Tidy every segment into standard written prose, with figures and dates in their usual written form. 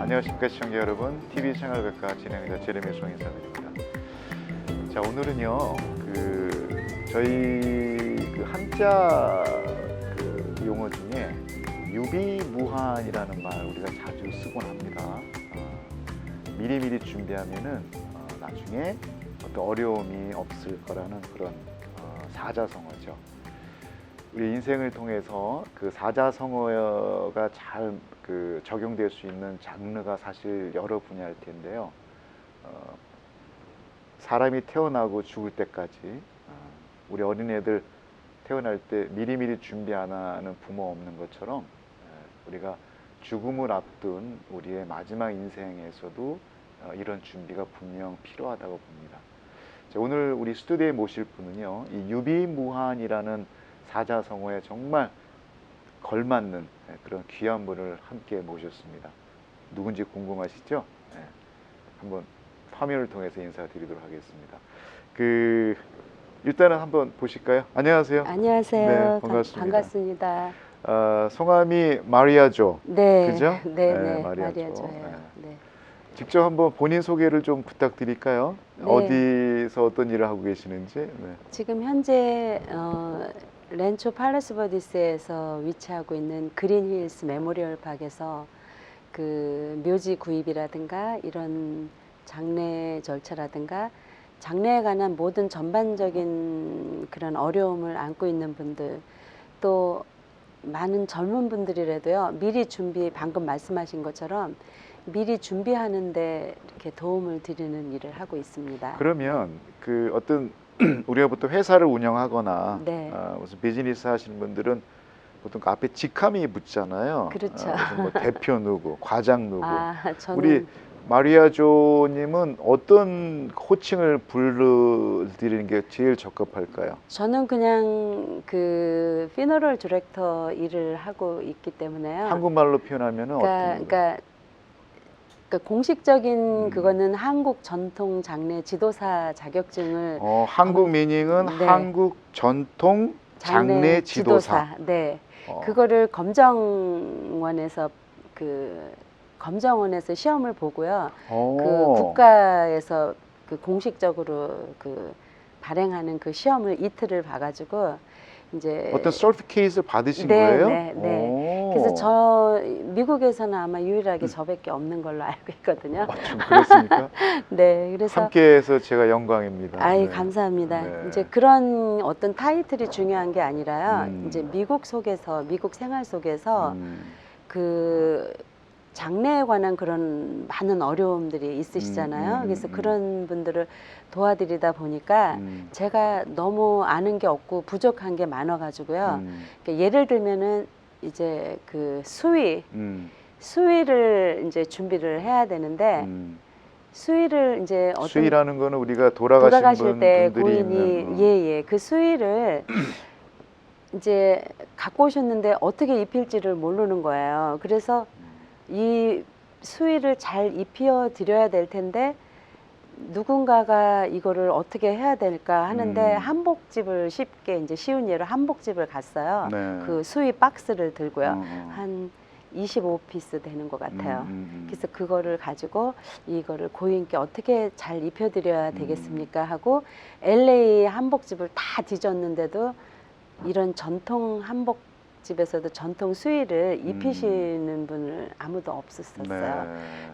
안녕하십니까 시청자 여러분, TV 생활백과 진행자 제레미 송 인사드립니다. 자, 오늘은요 저희 한자 용어 중에 유비무환이라는 말 우리가 자주 쓰곤 합니다. 미리미리 준비하면은 나중에 어떤 어려움이 없을 거라는 그런 사자성어죠. 우리 인생을 통해서 그 사자성어가 잘 적용될 수 있는 장르가 사실 여러 분야일 텐데요. 사람이 태어나고 죽을 때까지 우리 어린애들 태어날 때 미리미리 준비 안 하는 부모 없는 것처럼 우리가 죽음을 앞둔 우리의 마지막 인생에서도 이런 준비가 분명 필요하다고 봅니다. 자, 오늘 우리 스튜디오에 모실 분은요, 이 유비무환이라는 사자성어에 정말 걸맞는 그런 귀한 분을 함께 모셨습니다. 누군지 궁금하시죠? 네. 한번 화면을 통해서 인사드리도록 하겠습니다. 일단은 한번 보실까요? 안녕하세요. 안녕하세요. 네, 반갑습니다. 반갑습니다. 성함이 마리아조. 네, 그죠? 네, 마리아조. 마리아조예요. 네. 직접 한번 본인 소개를 좀 부탁드릴까요? 네. 어디서 어떤 일을 하고 계시는지. 네. 지금 현재 렌초 팔레스버디스에서 위치하고 있는 그린힐스 메모리얼 박에서 그 묘지 구입이라든가 이런 장례 절차라든가 장례에 관한 모든 전반적인 그런 어려움을 안고 있는 분들, 또 많은 젊은 분들이라도요, 미리 준비, 방금 말씀하신 것처럼 미리 준비하는데 이렇게 도움을 드리는 일을 하고 있습니다. 그러면 어떤 우리가 보통 회사를 운영하거나 네. 무슨 비즈니스 하시는 분들은 보통 그 앞에 직함이 붙잖아요. 그렇죠. 무슨 뭐 대표 누구, 과장 누구. 저는 우리 마리아조님은 어떤 호칭을 불러드리는 게 제일 적합할까요? 저는 그냥 그 피너럴 디렉터 일을 하고 있기 때문에요. 한국말로 표현하면은 그러니까 공식적인 그거는 한국 전통 장례 지도사 자격증을 한국 미닝은 네. 한국 전통 장례 지도사. 네. 그거를 검정원에서 검정원에서 시험을 보고요. 국가에서 공식적으로 발행하는 그 시험을 이틀을 봐가지고 이제 어떤 서티피케이트를 받으신 네, 거예요? 네. 그래서 미국에서는 아마 유일하게 저밖에 없는 걸로 알고 있거든요. 좀 그렇습니까? 네, 그래서 함께해서 제가 영광입니다. 아이, 네. 감사합니다. 네. 이제 그런 어떤 타이틀이 중요한 게 아니라요. 이제 미국 생활 속에서 그 장래에 관한 그런 많은 어려움들이 있으시잖아요. 그래서 그런 분들을 도와드리다 보니까 제가 너무 아는 게 없고 부족한 게 많아가지고요. 그러니까 예를 들면은 이제 수위를 이제 준비를 해야 되는데 수위를 이제 수위라는 거는 우리가 돌아가실 때 분들이 고인이 그 수위를 이제 갖고 오셨는데 어떻게 입힐지를 모르는 거예요. 그래서 이 수위를 잘 입혀 드려야 될 텐데 누군가가 이거를 어떻게 해야 될까 하는데 한복집을 쉬운 예로 한복집을 갔어요. 네. 그 수위 박스를 들고요. 한 25피스 되는 것 같아요. 그래서 그거를 가지고 이거를 고인께 어떻게 잘 입혀드려야 되겠습니까 하고 LA 한복집을 다 뒤졌는데도 이런 전통 한복집에서도 전통 수의를 입히시는 분을 아무도 없었어요. 네.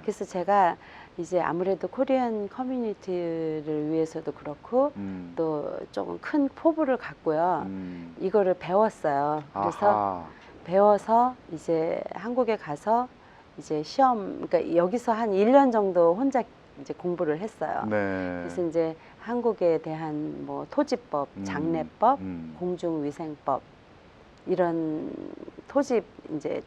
그래서 제가 이제 아무래도 코리안 커뮤니티를 위해서도 그렇고 또 조금 큰 포부를 갖고요. 이거를 배웠어요. 그래서 아하. 배워서 이제 한국에 가서 이제 그러니까 여기서 한 1년 정도 혼자 이제 공부를 했어요. 네. 그래서 이제 한국에 대한 뭐 토지법, 장례법, 공중위생법 이런 토지 이제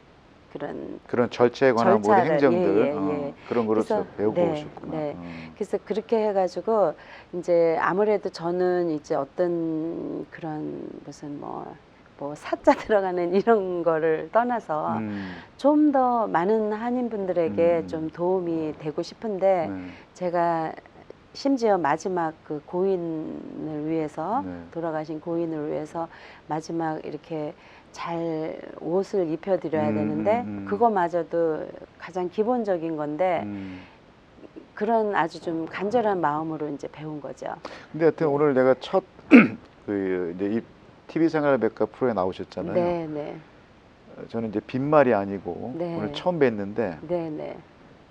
그런 절차에 관한 모든 행정들 그런 거를 그래서, 배우고 네, 오셨구나. 네. 그래서 그렇게 해가지고 이제 아무래도 저는 이제 어떤 그런 무슨 뭐 사자 들어가는 이런 거를 떠나서 좀 더 많은 한인분들에게 좀 도움이 되고 싶은데 제가 심지어 마지막 그 고인을 위해서 돌아가신 고인을 위해서 마지막 이렇게 잘 옷을 입혀드려야 되는데 그거마저도 가장 기본적인 건데 그런 아주 좀 간절한 마음으로 이제 배운 거죠. 근데 하여튼 오늘 내가 첫 그 이제 이 TV 생활백과 프로에 나오셨잖아요. 네, 네, 저는 이제 빈말이 아니고 네. 오늘 처음 뵀는데 네, 네.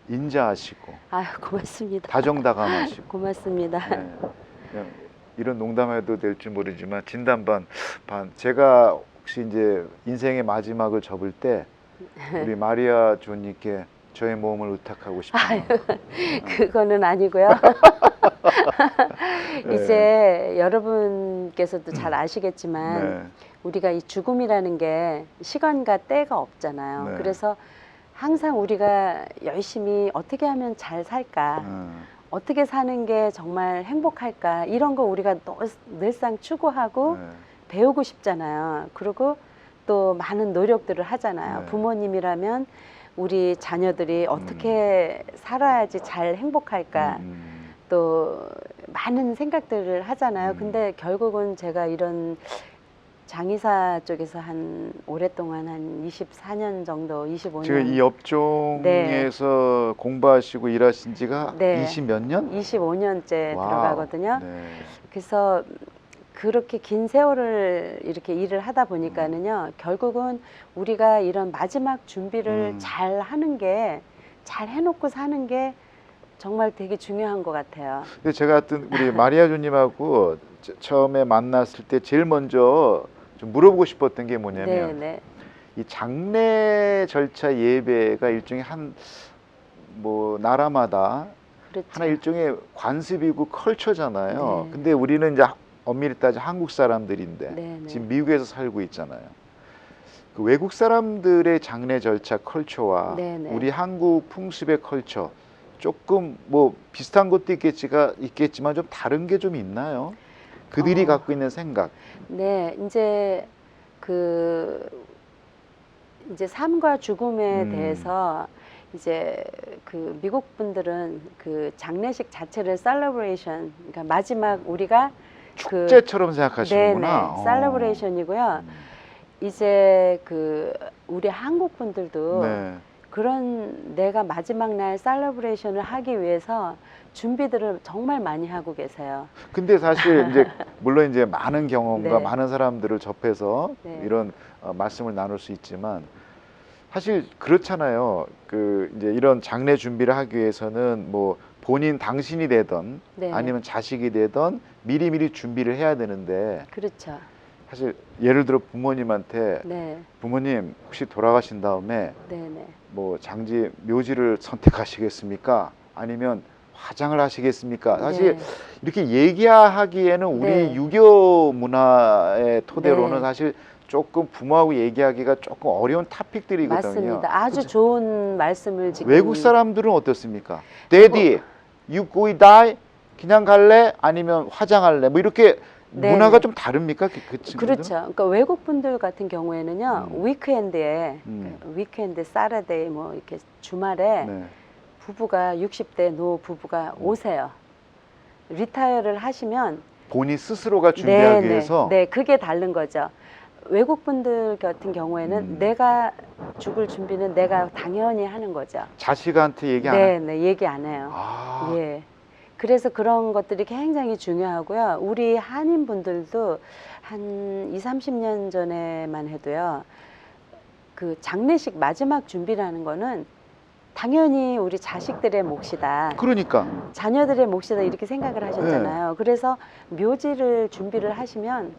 인자하시고 아유, 고맙습니다. 다정다감하시고 고맙습니다. 네. 그냥 이런 농담해도 될지 모르지만 진담반 반 제가 혹시 이제 인생의 마지막을 접을 때 우리 마리아 존님께 저의 몸을 의탁하고 싶어요. 그거는 아니고요. 네. 이제 여러분께서도 잘 아시겠지만 네. 우리가 이 죽음이라는 게 시간과 때가 없잖아요. 네. 그래서 항상 우리가 열심히 어떻게 하면 잘 살까, 어떻게 사는 게 정말 행복할까, 이런 거 우리가 늘상 추구하고 네. 배우고 싶잖아요. 그리고 또 많은 노력들을 하잖아요. 네. 부모님이라면 우리 자녀들이 어떻게 살아야지 잘 행복할까, 또 많은 생각들을 하잖아요. 근데 결국은 제가 이런 장의사 쪽에서 한 오랫동안 한 24년 정도, 25년. 지금 이 업종에서 공부하시고 일하신 지가 네. 20 몇 년? 25년째 와우. 들어가거든요. 네. 그래서 그렇게 긴 세월을 이렇게 일을 하다 보니까는요, 결국은 우리가 이런 마지막 준비를 잘 하는 게, 잘 해놓고 사는 게 정말 되게 중요한 것 같아요. 근데 제가 하여튼 우리 마리아 조님하고 처음에 만났을 때 제일 먼저 좀 물어보고 싶었던 게 뭐냐면 네, 네. 이 장례 절차 예배가 일종의 뭐 나라마다 그렇죠. 하나 일종의 관습이고 컬처잖아요. 네. 근데 우리는 이제 엄밀히 따져 한국 사람들인데 네, 네. 지금 미국에서 살고 있잖아요. 그 외국 사람들의 장례 절차 컬처와 네, 네. 우리 한국 풍습의 컬처 조금 뭐 비슷한 것도 있겠지만 좀 다른 게 좀 있나요? 그들이 갖고 있는 생각. 네, 이제 이제 삶과 죽음에 대해서 이제 그 미국 분들은 그 장례식 자체를 셀러브레이션, 그러니까 마지막 우리가 축제처럼 생각하시는구나. 네네, 셀러브레이션이고요. 이제 우리 한국 분들도 네. 그런 내가 마지막 날 셀러브레이션을 하기 위해서 준비들을 정말 많이 하고 계세요. 근데 사실 이제 물론 이제 많은 경험과 네. 많은 사람들을 접해서 네. 이런 말씀을 나눌 수 있지만 사실 그렇잖아요. 이제 이런 장례 준비를 하기 위해서는 뭐 당신이 되던 네. 아니면 자식이 되던 미리미리 준비를 해야 되는데 그렇죠. 사실 예를 들어 부모님한테 네, 부모님 혹시 돌아가신 다음에 네네. 뭐 묘지를 선택하시겠습니까? 아니면 화장을 하시겠습니까? 사실 네. 이렇게 얘기하기에는 우리 네. 유교 문화의 토대로는 네. 사실 조금 부모하고 얘기하기가 조금 어려운 토픽들이거든요. 맞습니다. 아주 좋은 말씀을 지금. 외국 사람들은 어떻습니까? Daddy, you go die? 그냥 갈래? 아니면 화장할래? 뭐 이렇게 네, 문화가 네. 좀 다릅니까? 그 친구들은? 그렇죠. 그러니까 외국 분들 같은 경우에는요, 위크엔드에, 위크엔드, 사터데이 뭐 이렇게 주말에 네. 부부가 60대 노 부부가 오세요. 리타이어를 하시면 본인 스스로가 준비하기 네, 위해서 네, 그게 다른 거죠. 외국 분들 같은 경우에는 내가 죽을 준비는 내가 당연히 하는 거죠. 자식한테 얘기 안 네, 네, 얘기 안 해요. 아, 예. 그래서 그런 것들이 굉장히 중요하고요. 우리 한인 분들도 한 20, 30년 전에만 해도요. 그 장례식 마지막 준비라는 거는 당연히 우리 자식들의 몫이다. 그러니까 자녀들의 몫이다 이렇게 생각을 하셨잖아요. 그래서 묘지를 준비를 하시면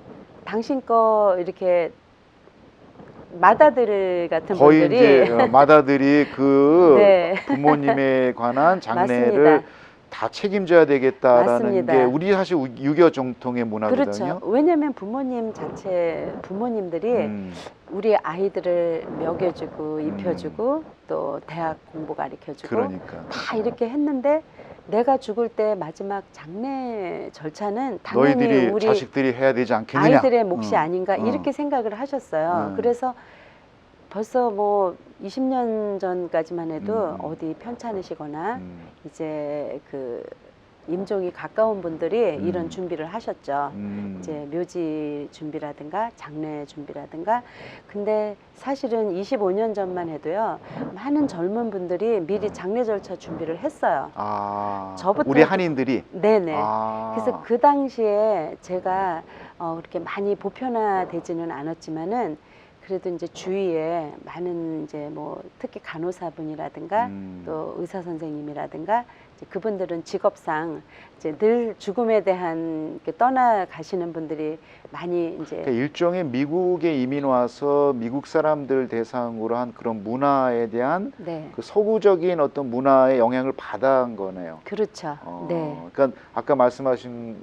당신 거 이렇게 맏아들 같은 거의 분들이 이제 맏아들이 네. 부모님에 관한 장례를 맞습니다. 다 책임져야 되겠다라는 맞습니다. 게 우리 사실 유교 정통의 문화거든요. 그렇죠. 왜냐하면 부모님들이 우리 아이들을 먹여주고 입혀주고 또 대학 공부 가르쳐주고 그러니까 다 이렇게 했는데 내가 죽을 때 마지막 장례 절차는 당연히 너희들이 우리 자식들이 해야 되지 않겠느냐. 아이들의 몫이 아닌가 이렇게 생각을 하셨어요. 그래서 벌써 뭐 20년 전까지만 해도 어디 편찮으시거나 이제 임종이 가까운 분들이 이런 준비를 하셨죠. 음. 이제 묘지 준비라든가 장례 준비라든가. 근데 사실은 25년 전만 해도요, 많은 젊은 분들이 미리 장례 절차 준비를 했어요. 아, 저부터 우리 한인들이. 네네. 아. 그래서 그 당시에 제가 그렇게 많이 보편화되지는 않았지만은 그래도 이제 주위에 많은 이제 뭐 특히 간호사분이라든가 또 의사 선생님이라든가 이제 그분들은 직업상 이제 늘 죽음에 대한 떠나가시는 분들이 많이 이제 그러니까 일종의 미국에 이민 와서 미국 사람들 대상으로 한 그런 문화에 대한 네. 그 서구적인 어떤 문화의 영향을 받아간 거네요. 그렇죠. 네. 그러니까 아까 말씀하신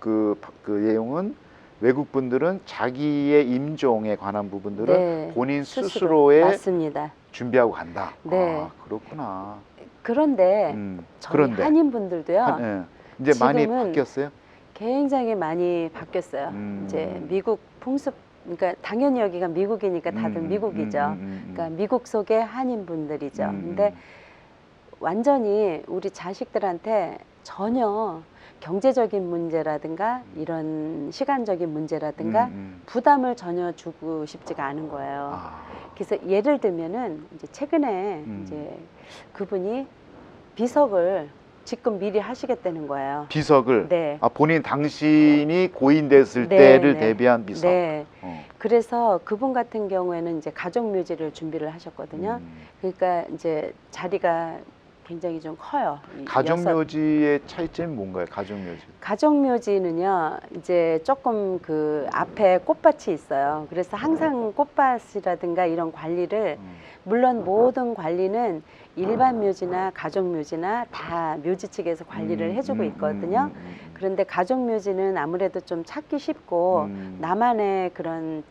그 내용은 외국 분들은 자기의 임종에 관한 부분들은 네. 본인 스스로. 스스로의 맞습니다. 준비하고 간다. 네. 아, 그렇구나. 그런데 저희 그런데 한인분들도요. 예. 이제 많이 지금은 바뀌었어요? 굉장히 많이 바뀌었어요. 이제 미국 풍습, 그러니까 당연히 여기가 미국이니까 다들 미국이죠. 그러니까 미국 속의 한인분들이죠. 근데 완전히 우리 자식들한테 전혀 경제적인 문제라든가 이런 시간적인 문제라든가 부담을 전혀 주고 싶지가 않은 거예요. 아. 그래서 예를 들면은 이제 최근에 이제 그분이 비석을 지금 미리 하시겠다는 거예요. 비석을? 네. 아, 본인 당신이 고인됐을 네, 때를 네. 대비한 비석? 네. 그래서 그분 같은 경우에는 이제 가족묘지를 준비를 하셨거든요. 그러니까 이제 자리가 굉장히 좀 커요. 가족묘지의 차이점이 뭔가요? 가족묘지. 가족묘지는요, 이제 조금 그 앞에 꽃밭이 있어요. 그래서 항상 꽃밭이라든가 이런 관리를, 물론 모든 관리는 일반 묘지나 가족묘지나 다 묘지 측에서 관리를 해주고 있거든요. 그런데 가족묘지는 아무래도 좀 찾기 쉽고 나만의 그런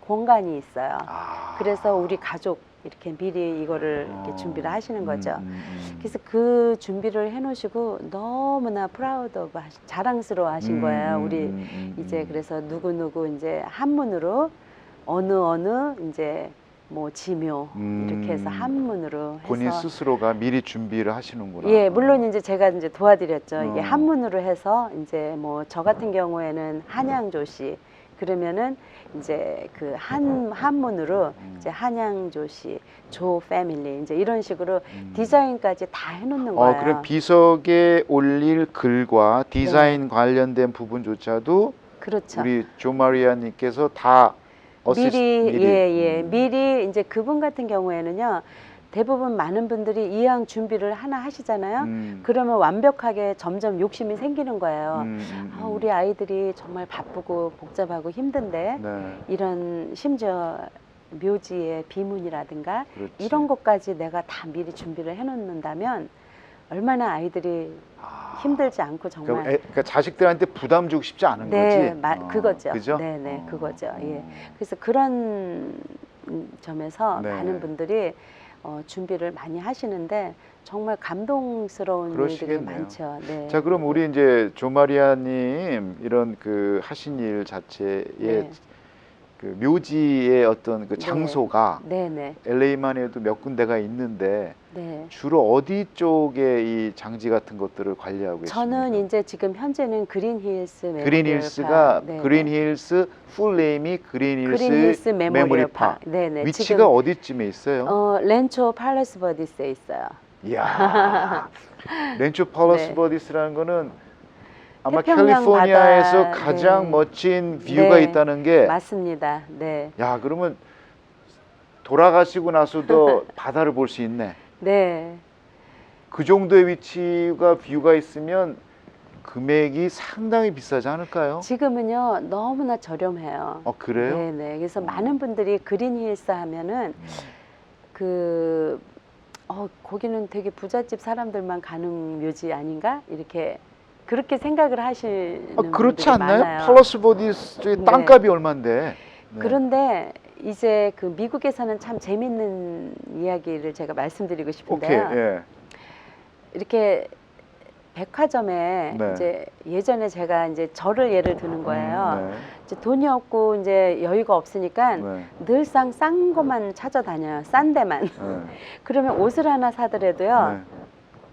공간이 있어요. 아. 그래서 우리 가족 이렇게 미리 이거를 이렇게 준비를 하시는 거죠. 그래서 그 준비를 해놓으시고 너무나 프라우드 오브 자랑스러워 하신 거예요. 우리 이제 그래서 누구누구 이제 한문으로 어느 이제 뭐 지묘 이렇게 해서 한문으로 해서 본인 스스로가 미리 준비를 하시는구나. 예, 물론 이제 제가 이제 도와드렸죠. 이게 한문으로 해서 이제 뭐 저 같은 경우에는 한양조씨 그러면은 이제 그 한문으로 이제 한양조씨, 조 패밀리 이제 이런 식으로 디자인까지 다 해놓는 거예요. 그럼 비석에 올릴 글과 디자인 관련된 부분조차도 그렇죠. 우리 조마리아님께서 다 미리 이제 그분 같은 경우에는요. 대부분 많은 분들이 이왕 준비를 하나 하시잖아요. 그러면 완벽하게 점점 욕심이 생기는 거예요. 우리 아이들이 정말 바쁘고 복잡하고 힘든데 네. 이런 심지어 묘지의 비문이라든가 그렇지. 이런 것까지 내가 다 미리 준비를 해놓는다면 얼마나 아이들이 힘들지 않고 정말 그러니까 자식들한테 부담 주고 싶지 않은 네, 거지. 그거죠. 그죠? 네, 그거죠. 예. 그래서 그런 점에서 네. 많은 분들이 준비를 많이 하시는데 정말 감동스러운 일들이 그러시겠네요. 많죠. 네. 자, 그럼 우리 이제 조마리아님 이런 그 하신 일 자체의 네. 그 묘지의 어떤 그 장소가 네. LA만 해도 몇 군데가 있는데 네. 주로 어디 쪽에 이 장지 같은 것들을 관리하고 계십니까? 저는 이제 지금 현재는 그린힐스 메모리얼 그린힐스가 네. 그린힐스 풀 네임이 그린힐스 메모리얼 파. 네네. 위치가 지금, 어디쯤에 있어요? 렌초 팔레스 버디스에 있어요. 이야. 렌초 팔레스 네. 버디스라는 거는 아마 태평양 캘리포니아에서 바다, 가장 네. 멋진 뷰가 네. 있다는 게 맞습니다. 네. 야, 그러면 돌아가시고 나서도 바다를 볼 수 있네. 네. 그 정도의 위치가 뷰가 있으면 금액이 상당히 비싸지 않을까요? 지금은요 너무나 저렴해요. 그래요? 네네. 그래서 많은 분들이 그린힐스 하면은 거기는 되게 부잣집 사람들만 가는 묘지 아닌가 이렇게 그렇게 생각을 하시는 그렇지 분들이 않나요? 많아요. 팔러스 버디스 쪽에 네. 땅값이 얼만데? 네. 그런데 이제 그 미국에서는 참 재밌는 이야기를 제가 말씀드리고 싶은데요. 오케이, 예. 이렇게 백화점에 네. 이제 예전에 제가 이제 저를 예를 드는 거예요. 네. 이제 돈이 없고 이제 여유가 없으니까 네. 늘상 싼 것만 찾아다녀요. 싼 데만. 네. 그러면 옷을 하나 사더라도요. 네.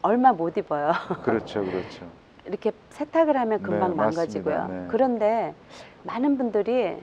얼마 못 입어요. 그렇죠, 그렇죠. 이렇게 세탁을 하면 금방 네, 망가지고요. 맞습니다. 네. 그런데 많은 분들이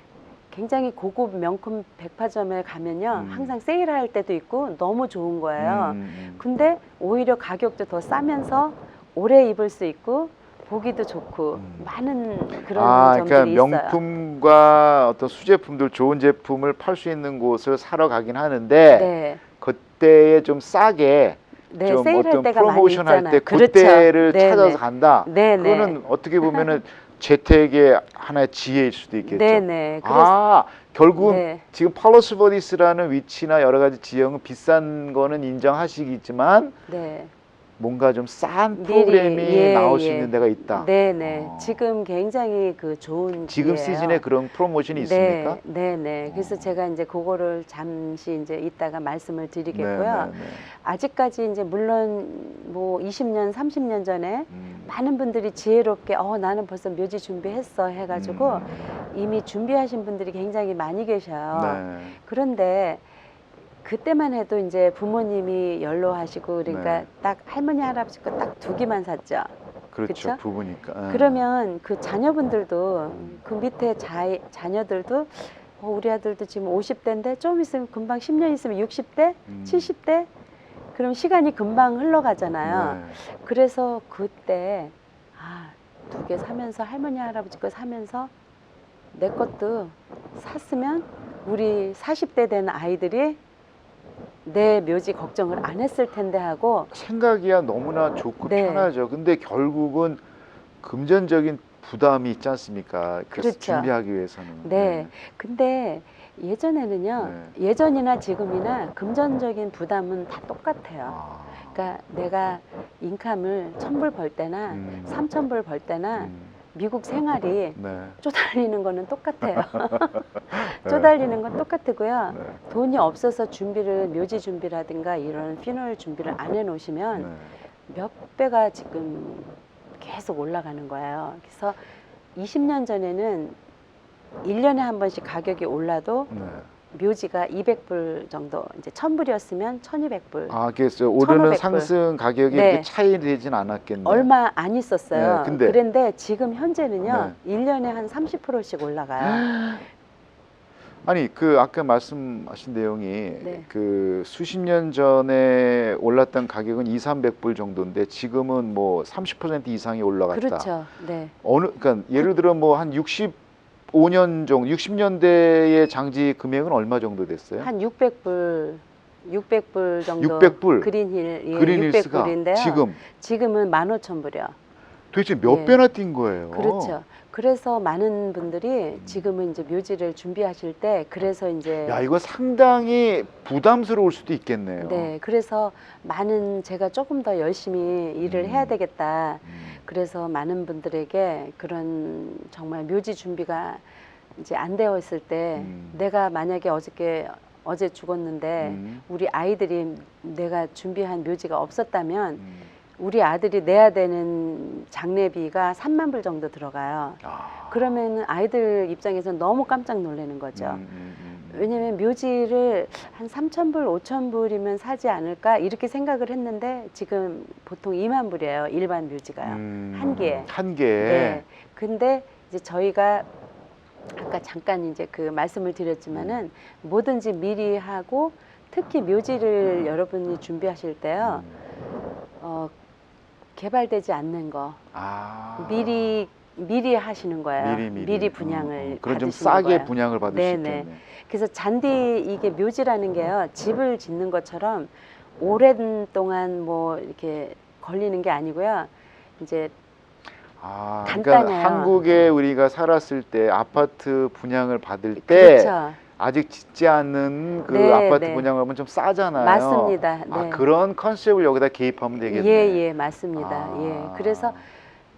굉장히 고급 명품 백화점에 가면요. 항상 세일할 때도 있고 너무 좋은 거예요. 근데 오히려 가격도 더 싸면서 오래 입을 수 있고 보기도 좋고 많은 그런 점들이 그러니까 있어요. 명품과 어떤 수제품들 좋은 제품을 팔 수 있는 곳을 사러 가긴 하는데 네. 그때에 좀 싸게 네, 좀 세일할 어떤 때가 많이 프로모션 할 때 있잖아요. 그렇죠. 그때를 네네. 찾아서 간다. 네네. 그거는 어떻게 보면은 재택의 하나의 지혜일 수도 있겠죠. 네네. 그래서 결국은 네. 지금 팔로스 버디스라는 위치나 여러 가지 지형은 비싼 거는 인정하시겠지만 네. 뭔가 좀 싼 미리, 프로그램이 나올 수 있는 데가 있다. 네네. 지금 굉장히 그 좋은 지금 기회예요. 시즌에 그런 프로모션이 있습니까? 네네. 그래서 제가 이제 그거를 잠시 이제 이따가 말씀을 드리겠고요. 네. 아직까지 이제 물론 뭐 20년, 30년 전에 많은 분들이 지혜롭게 나는 벌써 묘지 준비했어 해가지고 이미 준비하신 분들이 굉장히 많이 계셔요. 네. 그런데 그때만 해도 이제 부모님이 연로하시고 그러니까 네. 딱 할머니 할아버지 거 딱 두 개만 샀죠. 그렇죠. 그쵸? 부부니까. 그러면 그 자녀분들도 그 밑에 자녀들도 우리 아들도 지금 50대인데 좀 있으면 금방 10년 있으면 60대, 70대 그럼 시간이 금방 흘러가잖아요. 네. 그래서 그때 두 개 사면서 할머니 할아버지 거 사면서 내 것도 샀으면 우리 40대 된 아이들이 내 묘지 걱정을 안 했을 텐데 하고 생각이야 너무나 좋고 네. 편하죠. 근데 결국은 금전적인 부담이 있지 않습니까? 그래서 그렇죠. 준비하기 위해서는. 네. 근데 예전에는요. 예전이나 지금이나 금전적인 부담은 다 똑같아요. 그러니까 내가 인컴을 1,000불 벌 때나 3,000불 벌 때나 미국 생활이 네. 쪼달리는 거는 똑같아요. 쪼달리는 건 똑같고요. 네. 돈이 없어서 묘지 준비라든가 이런 피널 준비를 안 해놓으시면 몇 배가 지금 계속 올라가는 거예요. 그래서 20년 전에는 1년에 한 번씩 가격이 올라도 묘지가 200불 정도, 이제 1,000불이었으면 1,200불. 그래서 오르는 1,500불. 상승 가격이 네. 그렇게 차이 되진 않았겠네요. 얼마 안 있었어요. 네, 그런데 지금 현재는요, 1년에 한 30%씩 올라가요. 아니 아까 말씀하신 내용이 네. 그 수십 년 전에 올랐던 가격은 200~300불 정도인데 지금은 뭐 30% 이상이 올라갔다. 그렇죠. 네. 그러니까 예를 들어 뭐 한 65년 정도, 60년대의 장지 금액은 얼마 정도 됐어요? 한 600불 정도. 600불. 그린힐, 그린힐스가 600불인데요. 지금은 15,000불이요. 도대체 몇 배나 뛴 거예요? 그렇죠. 그래서 많은 분들이 지금은 이제 묘지를 준비하실 때 그래서 이제 야, 이거 상당히 부담스러울 수도 있겠네요. 네, 그래서 제가 조금 더 열심히 일을 해야 되겠다. 그래서 많은 분들에게 그런 정말 묘지 준비가 이제 안 되어 있을 때 내가 만약에 어제 죽었는데 우리 아이들이 내가 준비한 묘지가 없었다면 우리 아들이 내야 되는 장례비가 3만 불 정도 들어가요. 그러면 아이들 입장에서 너무 깜짝 놀라는 거죠. 왜냐면 묘지를 한 3,000불, 5,000불이면 사지 않을까 이렇게 생각을 했는데 지금 보통 2만 불이에요. 일반 묘지가요. 한 개에. 한 개에. 네. 근데 이제 저희가 아까 잠깐 이제 그 말씀을 드렸지만은 뭐든지 미리 하고 특히 묘지를 여러분이 준비하실 때요. 개발되지 않는 거 미리 하시는 거예요. 미리 분양을 그럼 좀 받으시는 싸게 거예요. 분양을 받을 수 네네. 있겠네. 그래서 잔디 이게 묘지라는 게요. 집을 짓는 것처럼 오랜 동안 뭐 이렇게 걸리는 게 아니고요. 이제 그러니까 간단해요. 한국에 우리가 살았을 때 아파트 분양을 받을 때 그렇죠. 아직 짓지 않는 그 네, 아파트 네. 분양을 하면 좀 싸잖아요. 맞습니다. 네. 그런 컨셉을 여기다 개입하면 되겠네. 예, 맞습니다. 예. 그래서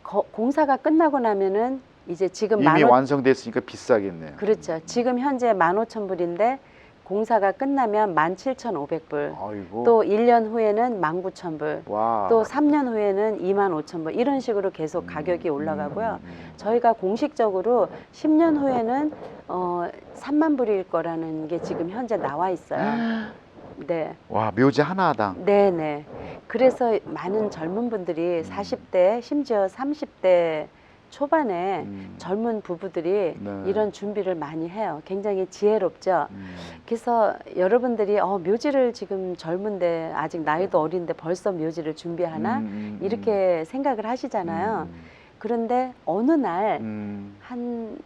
공사가 끝나고 나면은 이제 지금 이미 완성됐으니까 비싸겠네요. 그렇죠. 지금 현재 15,000불인데 공사가 끝나면 17,500불. 아이고. 또 1년 후에는 19,000불. 와. 또 3년 후에는 25,000불. 이런 식으로 계속 가격이 올라가고요. 저희가 공식적으로 10년 후에는 3만 불일 거라는 게 지금 현재 나와 있어요. 네. 와, 묘지 하나당. 네네. 그래서 많은 젊은 분들이 40대, 심지어 30대 초반에 젊은 부부들이 네. 이런 준비를 많이 해요. 굉장히 지혜롭죠. 그래서 여러분들이 묘지를 지금 젊은데 아직 나이도 어린데 벌써 묘지를 준비하나 이렇게 생각을 하시잖아요. 그런데 어느 날 한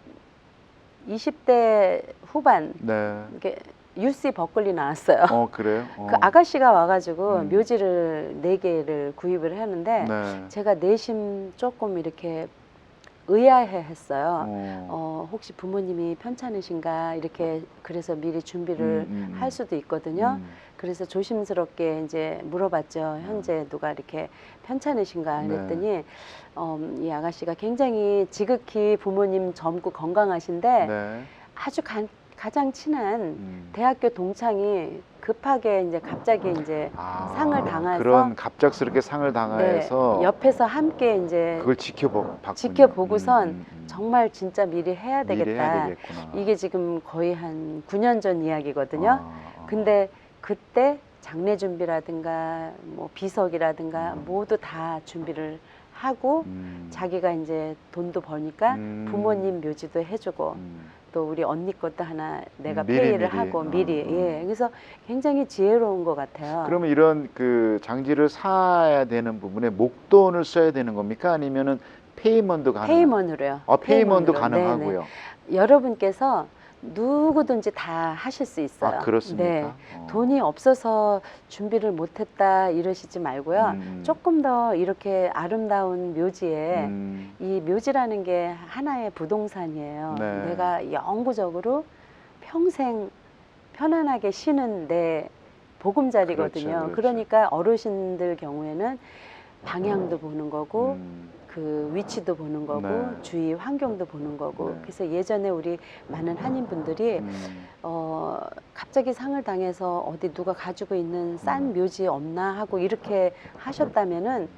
20대 후반 네. 이렇게 뉴스에 버클리 나왔어요. 그래요? 그 아가씨가 와가지고 음. 묘지를 4개를 구입을 했는데 네. 제가 내심 조금 이렇게 의아해 했어요. 혹시 부모님이 편찮으신가 이렇게 그래서 미리 준비를 할 수도 있거든요. 그래서 조심스럽게 이제 물어봤죠. 현재 누가 이렇게 편찮으신가 네. 그랬더니 이 아가씨가 굉장히 지극히 부모님 젊고 건강하신데 네. 아주 가장 친한 대학교 동창이 급하게 이제 갑자기 이제 상을 당해서 그런 갑작스럽게 상을 당해서 네, 옆에서 함께 이제 그걸 지켜보고선 정말 진짜 미리 해야 미리 되겠다. 해야 되겠구나. 이게 지금 거의 한 9년 전 이야기거든요. 근데 그때 장례 준비라든가 뭐 비석이라든가 모두 다 준비를 하고 자기가 이제 돈도 버니까 부모님 묘지도 해주고 또 우리 언니 것도 하나 내가 페이를 하고 미리. 예. 그래서 굉장히 지혜로운 것 같아요. 그러면 이런 그 장지를 사야 되는 부분에 목돈을 써야 되는 겁니까? 아니면은 페이먼도 가능? 페이먼으로요. 페이먼도 페이먼으로. 가능하고요. 네네. 여러분께서 누구든지 다 하실 수 있어요. 그렇습니까? 네. 돈이 없어서 준비를 못했다 이러시지 말고요. 조금 더 이렇게 아름다운 묘지에 이 묘지라는 게 하나의 부동산이에요. 네. 내가 영구적으로 평생 편안하게 쉬는 내 보금자리거든요. 그렇죠, 그렇죠. 그러니까 어르신들 경우에는 방향도 보는 거고 그 위치도 보는 거고 네. 주위 환경도 보는 거고 네. 그래서 예전에 우리 많은 한인분들이 갑자기 상을 당해서 어디 누가 가지고 있는 싼 묘지 없나 하고 이렇게 하셨다면은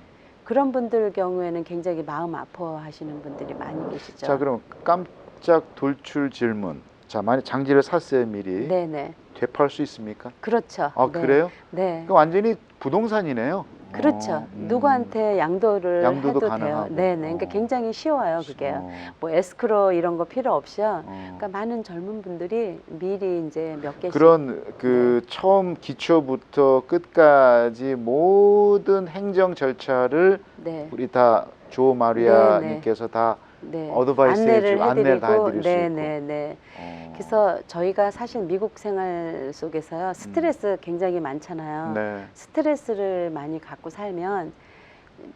그런 분들 경우에는 굉장히 마음 아파하시는 분들이 많이 계시죠. 자, 그럼 깜짝 돌출 질문. 자, 만약 장지를 샀어요, 미리. 네네. 되팔 수 있습니까? 그렇죠. 아, 네. 그래요? 네. 그 완전히 부동산이네요. 그렇죠. 누구한테 양도를 양도도 해도 가능하고. 돼요. 네네. 그러니까 굉장히 쉬워요, 그게요. 어. 에스크로 이런 거 필요 없이요. 어. 그러니까 많은 젊은 분들이 미리 이제 몇 개씩 그런 그 처음 기초부터 끝까지 모든 행정 절차를 네. 우리 다 조 마리아님께서 다 네. 어드바이스 안내를 안내를 다 해드릴 수 있고. 네네네. 그래서 저희가 사실 미국 생활 속에서요 스트레스 굉장히 많잖아요. 네. 스트레스를 많이 갖고 살면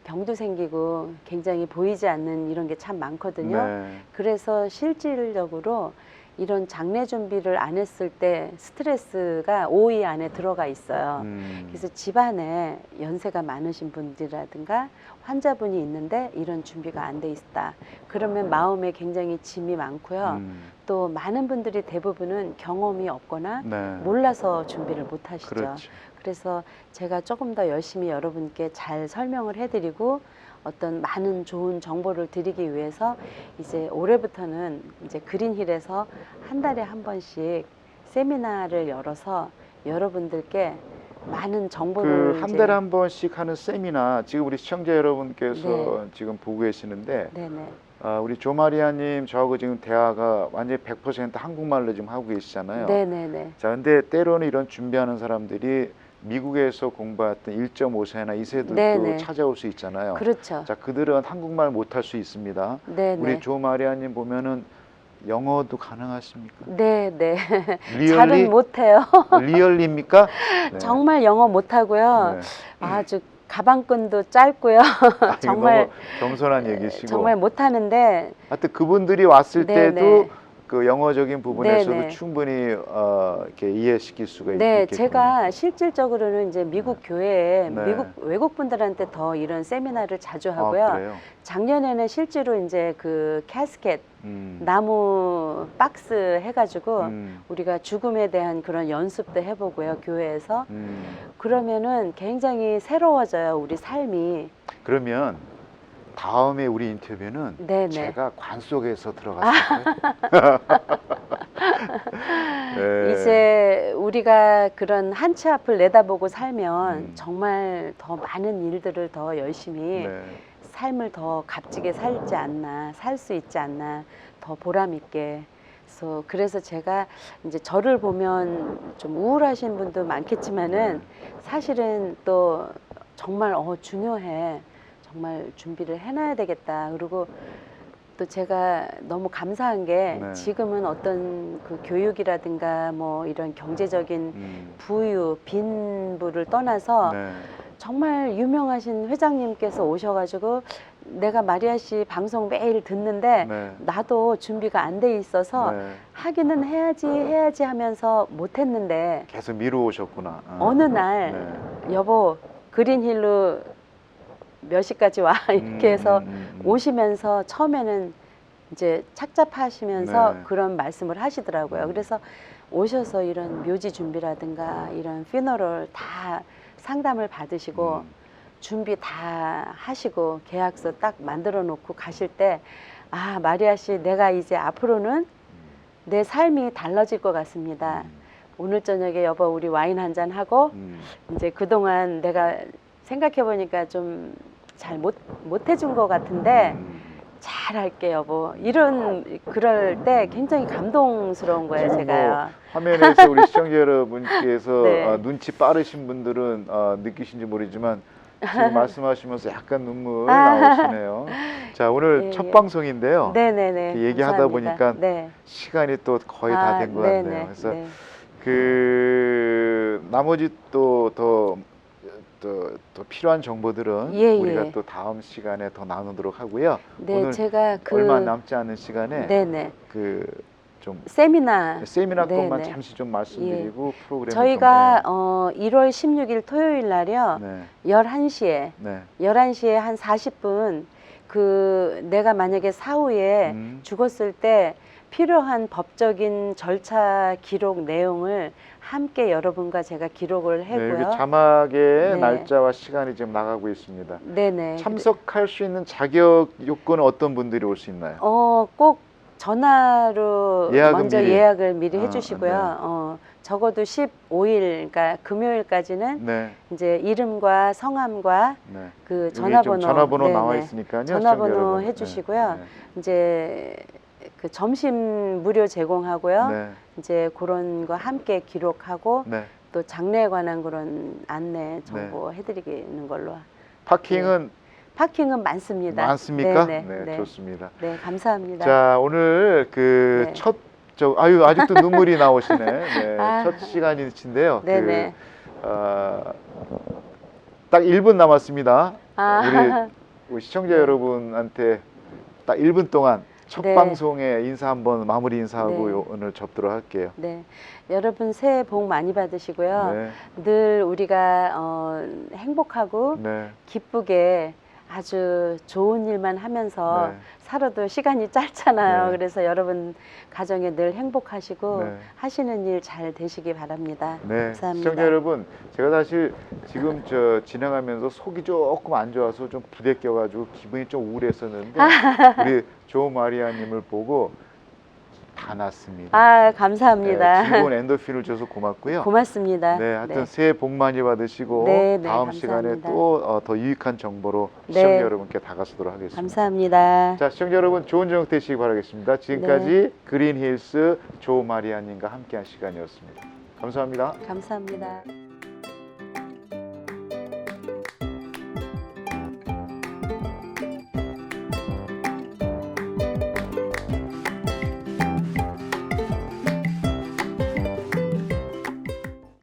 병도 생기고 굉장히 보이지 않는 이런 게 참 많거든요. 네. 그래서 실질적으로 이런 장례 준비를 안 했을 때 스트레스가 오이 안에 들어가 있어요. 그래서 집안에 연세가 많으신 분들이라든가 환자분이 있는데 이런 준비가 안 돼 있다. 그러면 마음에 굉장히 짐이 많고요. 또 많은 분들이 대부분은 경험이 없거나 네. 몰라서 준비를 못 하시죠. 그렇죠. 그래서 제가 조금 더 열심히 여러분께 잘 설명을 해드리고 어떤 많은 좋은 정보를 드리기 위해서 이제 올해부터는 이제 그린힐에서 한 달에 한 번씩 세미나를 열어서 여러분들께 많은 정보를 그 한 이제 달에 한 번씩 하는 세미나 지금 우리 시청자 여러분께서 네. 지금 보고 계시는데 네네. 우리 조마리아님 저하고 지금 대화가 완전히 100% 한국말로 지금 하고 계시잖아요. 네네네. 자, 근데 때로는 이런 준비하는 사람들이 미국에서 공부했던 1.5세나 2세들도 네네. 찾아올 수 있잖아요. 그렇죠. 자, 그들은 한국말 못할 수 있습니다. 네네. 우리 조마리아님 보면은 영어도 가능하십니까? 네네. 리얼리? 잘은 못해요. 리얼리입니까? 네. 정말 영어 못하고요. 네. 아주 가방끈도 짧고요. 이거 정말 너무 겸손한 얘기시고. 정말 못하는데 하여튼 그분들이 왔을 네네. 때도 그 영어적인 부분에서도 네네. 충분히 이렇게 이해시킬 수가 네, 있겠군요. 제가 실질적으로는 이제 미국 교회에 네. 미국 외국분들한테 더 이런 세미나를 자주 하고요. 그래요? 작년에는 실제로 이제 그 캐스켓 음. 나무 박스 해가지고 음. 우리가 죽음에 대한 그런 연습도 해보고요, 교회에서. 그러면은 굉장히 새로워져요, 우리 삶이. 그러면 다음에 우리 인터뷰는 네네. 제가 관 속에서 들어갔을 때 네. 이제 우리가 그런 한 치 앞을 내다보고 살면 음. 정말 더 많은 일들을 더 열심히 네. 삶을 더 값지게 살지 않나, 살 수 있지 않나, 더 보람 있게. 그래서 제가 이제 저를 보면 좀 우울하신 분도 많겠지만은 사실은 또 정말 중요해. 정말 준비를 해놔야 되겠다. 그리고 또 제가 너무 감사한 게 네. 지금은 어떤 그 교육이라든가 뭐 이런 경제적인 부유, 빈부를 떠나서 네. 정말 유명하신 회장님께서 오셔가지고 내가 마리아 씨 방송 매일 듣는데 네. 나도 준비가 안 돼 있어서 네. 하기는 해야지 하면서 못했는데 계속 미루오셨구나. 어느 날 여보 그린힐로 몇 시까지 와 이렇게 해서 오시면서 처음에는 이제 착잡하시면서 네. 그런 말씀을 하시더라고요. 그래서 오셔서 이런 묘지 준비라든가 이런 피너럴 다 상담을 받으시고 준비 다 하시고 계약서 딱 만들어 놓고 가실 때 아, 마리아 씨 내가 이제 앞으로는 내 삶이 달라질 것 같습니다. 오늘 저녁에 여보 우리 와인 한잔 하고 이제 그동안 내가 생각해 보니까 좀 잘 못 해준 것 같은데 잘할게 여보. 그럴 때 굉장히 감동스러운 거예요, 지금 제가요. 화면에서 우리 시청자 여러분께서 네. 눈치 빠르신 분들은 느끼신지 모르지만 지금 말씀하시면서 약간 눈물 나오시네요. 자, 오늘 예, 첫 예. 방송인데요. 네네네. 이렇게 얘기하다 감사합니다. 보니까 네. 시간이 또 거의 다 된 것 같네요. 네네. 그래서 네. 그 나머지 또 필요한 정보들은 예, 우리가 예. 또 다음 시간에 더 나누도록 하고요. 네, 오늘 제가 얼마 남지 않은 시간에 네네. 그 좀 세미나 것만 네네. 잠시 좀 말씀드리고 프로그램을 저희가 1월 16일 토요일 날이요. 네. 11시에 네. 11시에 한 40분 내가 만약에 사후에 죽었을 때 필요한 법적인 절차 기록 내용을 함께 여러분과 제가 기록을 네, 하고요. 여기 자막에 네. 날짜와 시간이 지금 나가고 있습니다. 네네. 참석할 수 있는 자격 요건은 어떤 분들이 올 수 있나요? 꼭 전화로 먼저 미리. 예약을 미리 아, 해주시고요. 적어도 15일, 그러니까 금요일까지는 네. 이제 이름과 성함과 네. 그 여기 전화번호, 좀 전화번호 네네. 나와 있으니까요. 전화번호 시청자 여러분. 해주시고요. 네. 이제 그 점심 무료 제공하고요. 네. 이제 그런 거 함께 기록하고 네. 또 장례에 관한 그런 안내 정보 해드리는 걸로. 파킹은 파킹은 많습니다. 많습니까? 네네. 네, 네. 좋습니다. 네, 감사합니다. 자, 오늘 그 네. 아직도 눈물이 나오시네. 네, 아. 첫 시간이신데요. 네네. 딱 1분 남았습니다. 아. 우리 시청자 여러분한테 딱 1분 동안 첫 네. 방송에 인사 한번 마무리 인사하고 네. 오늘 접도록 할게요. 네, 여러분 새해 복 많이 받으시고요. 네. 늘 우리가 행복하고 네. 기쁘게 아주 좋은 일만 하면서 네. 살아도 시간이 짧잖아요. 네. 그래서 여러분 가정에 늘 행복하시고 네. 하시는 일 잘 되시기 바랍니다. 네, 감사합니다. 시청자 여러분, 제가 사실 지금 진행하면서 속이 조금 안 좋아서 좀 부대껴가지고 기분이 좀 우울했었는데 우리 조 마리아님을 보고 다 났습니다. 아, 감사합니다. 네, 즐거운 엔도핀을 줘서 고맙고요. 고맙습니다. 네, 하여튼 새해 복 많이 받으시고 네, 네, 다음 감사합니다. 시간에 또 더 유익한 정보로 네. 시청자 여러분께 다가서도록 하겠습니다. 감사합니다. 자, 시청자 여러분 좋은 저녁 되시기 바라겠습니다. 지금까지 네. 그린힐스 조 마리아님과 함께한 시간이었습니다. 감사합니다. 감사합니다.